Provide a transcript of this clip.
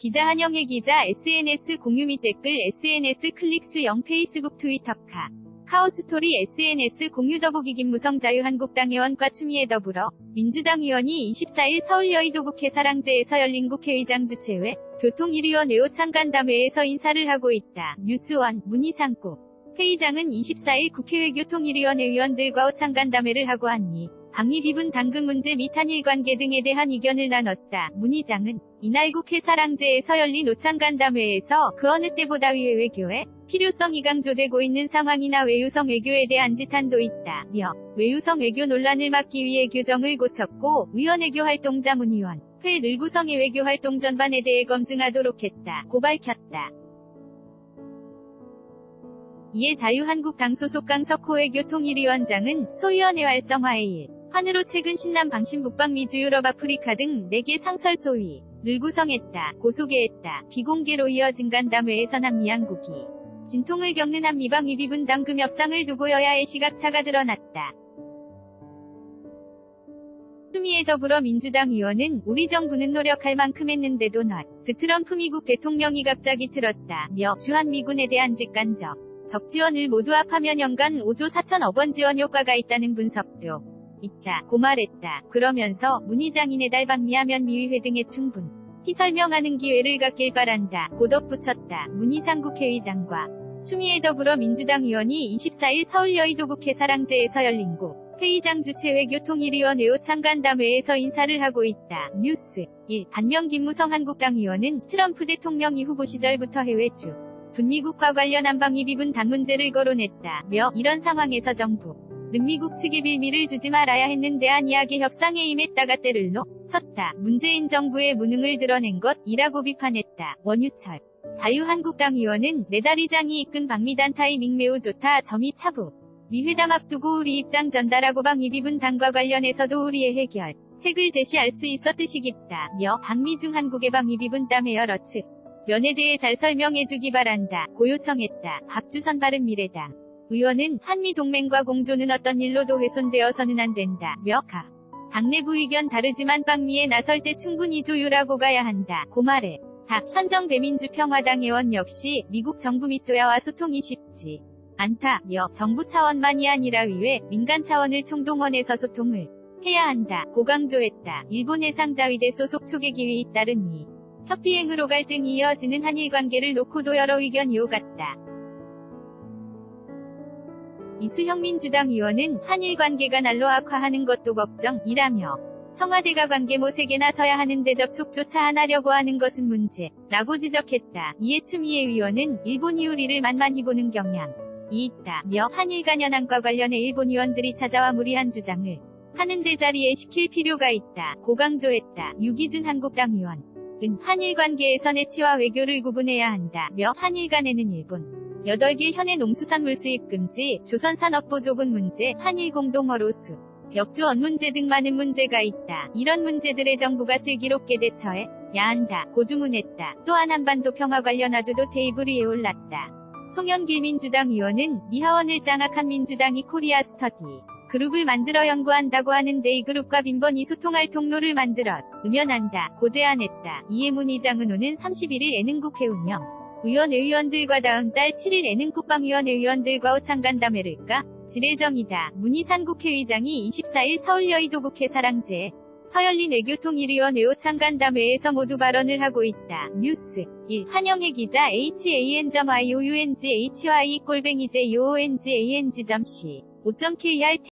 기자 한영애 기자 SNS 공유 및 댓글 SNS 클릭 수 0 페이스북 트위터 카오스토리 SNS 공유 더보기 김무성 자유한국당 의원과 추미애 더불어 민주당 의원이 24일 서울 여의도국회 사랑제에서 열린 국회의장 주최회 교통1위원 외호창간담회에서 인사를 하고 있다. 뉴스원 문희상국 회의장은 24일 국회외 교통1위원회 의원들과 호창간담회를 하고 하니 방위 비분 당금 문제 및 한일 관계 등에 대한 의견을 나눴다. 문 의장은 이날 국회 사랑제에서 열린 호창간담회에서 그 어느 때보다 위외 외교에 필요성이 강조되고 있는 상황이나 외유성 외교에 대한 지탄도 있다며 외유성 외교 논란을 막기 위해 규정을 고쳤고 위원외교 활동자 문 의원 회1 구성의 외교 활동 전반에 대해 검증하도록 했다고 밝혔다. 이에 자유한국당 소속 강석호 외교통일위원장은 소위원회 활성화의 일 환으로 최근 신남 방신 북방미 주유럽 아프리카 등 4개 상설 소위를 구성했다고 소개했다. 비공개로 이어진 간담회에서 남미양국이 진통을 겪는 한미방 위비분 당금 협상을 두고 여야의 시각차가 드러났다. 추미애 더불어민주당 의원은 우리 정부는 노력할 만큼 했는데도 트럼프 미국 대통령이 갑자기 틀었다며 주한미군에 대한 직간접 적지원을 모두 합하면 연간 5조 4천억 원 지원 효과가 있다는 분석도 있다고 말했다. 그러면서 문 의장이 내달 방미하면 미의회 등에 충분히 설명하는 기회를 갖길 바란다고 덧붙였다. 문희상국 회의장과 추미애 더불어민주당 의원이 24일 서울 여의도국회 사랑제에서 열린 회의장 주최회 교통1위원 외호창간담회에서 인사를 하고 있다. 뉴스 1. 반면 김무성 한국당 의원은 트럼프 대통령이 후보 시절부터 해외주 북미국과 관련 한방위 비분 당 문제를 거론했다며 이런 상황에서 정부는 미국 측에 빌미를 주지 말아야 했는데 한이하게 협상에 임했다가 때를 놓쳤다. 문재인 정부의 무능을 드러낸 것이라고 비판했다. 원유철 자유한국당 의원은 내달 의장이 이끈 방미단 타이밍 매우 좋다. 점이 차부 미 회담 앞두고 우리 입장 전달하고 방위 비분 당과 관련해서도 우리의 해결 책을 제시할 수 있었듯이 깊다며 방미 중 한국의 방위 비분 땀의 여러 측 면에 대해 잘 설명해주기 바란다. 고 요청했다. 박주선 바른미래당 의원은 한미 동맹과 공조는 어떤 일로도 훼손되어서는 안 된다며 당 내부 의견 다르지만 방미에 나설 때 충분히 조율하고 가야 한다. 고 말해. 선정 배민주 평화당 의원 역시 미국 정부 및 조야와 소통이 쉽지 않다며 정부 차원만이 아니라 위외 민간 차원을 총동원해서 소통을 해야 한다. 고 강조했다. 일본 해상자위대 소속 초계기위에 잇따르니 협비행으로 갈등이 이어지는 한일 관계를 놓고도 여러 의견이 오갔다. 이수형 민주당 의원은 한일 관계가 날로 악화하는 것도 걱정이라며 청와대가 관계 모색에 나서야 하는데 접촉조차 안 하려고 하는 것은 문제라고 지적했다. 이에 추미애 의원은 일본이 우리를 만만히 보는 경향이 있다며 한일 간 현안과 관련해 일본 의원들이 찾아와 무리한 주장을 하는데 자리에 시킬 필요가 있다고 강조했다. 유기준 한국당 의원 한일 관계에서 내치와 외교를 구분해야 한다며 한일 간에는 일본 8개 현해 농수산물 수입 금지, 조선산업보조금 문제, 한일 공동어로 수, 역주원 문제 등 많은 문제가 있다. 이런 문제들에 정부가 슬기롭게 대처해야 한다. 고 주문했다. 또한 한반도 평화 관련 화두도 테이블 위에 올랐다. 송영길 민주당 의원은 미하원을 장악한 민주당이 코리아 스터디 그룹을 만들어 연구한다고 하는데 이 그룹과 빈번히 소통할 통로를 만들어 의면한다. 고 제안했다. 이에 문 의장은 오는 31일 예능국회 운영 의원들과 다음 달 7일 예능국방위원회 의원들과 호창간담회를 질 예정이다. 문희상 국회의장이 24일 서울 여의도국회 사랑제에서 열린 외교통일위원 외호창간담회에서 모두 발언을 하고 있다. 뉴스 1. 한영애 기자 han.iounghy /joongang.c 5.kr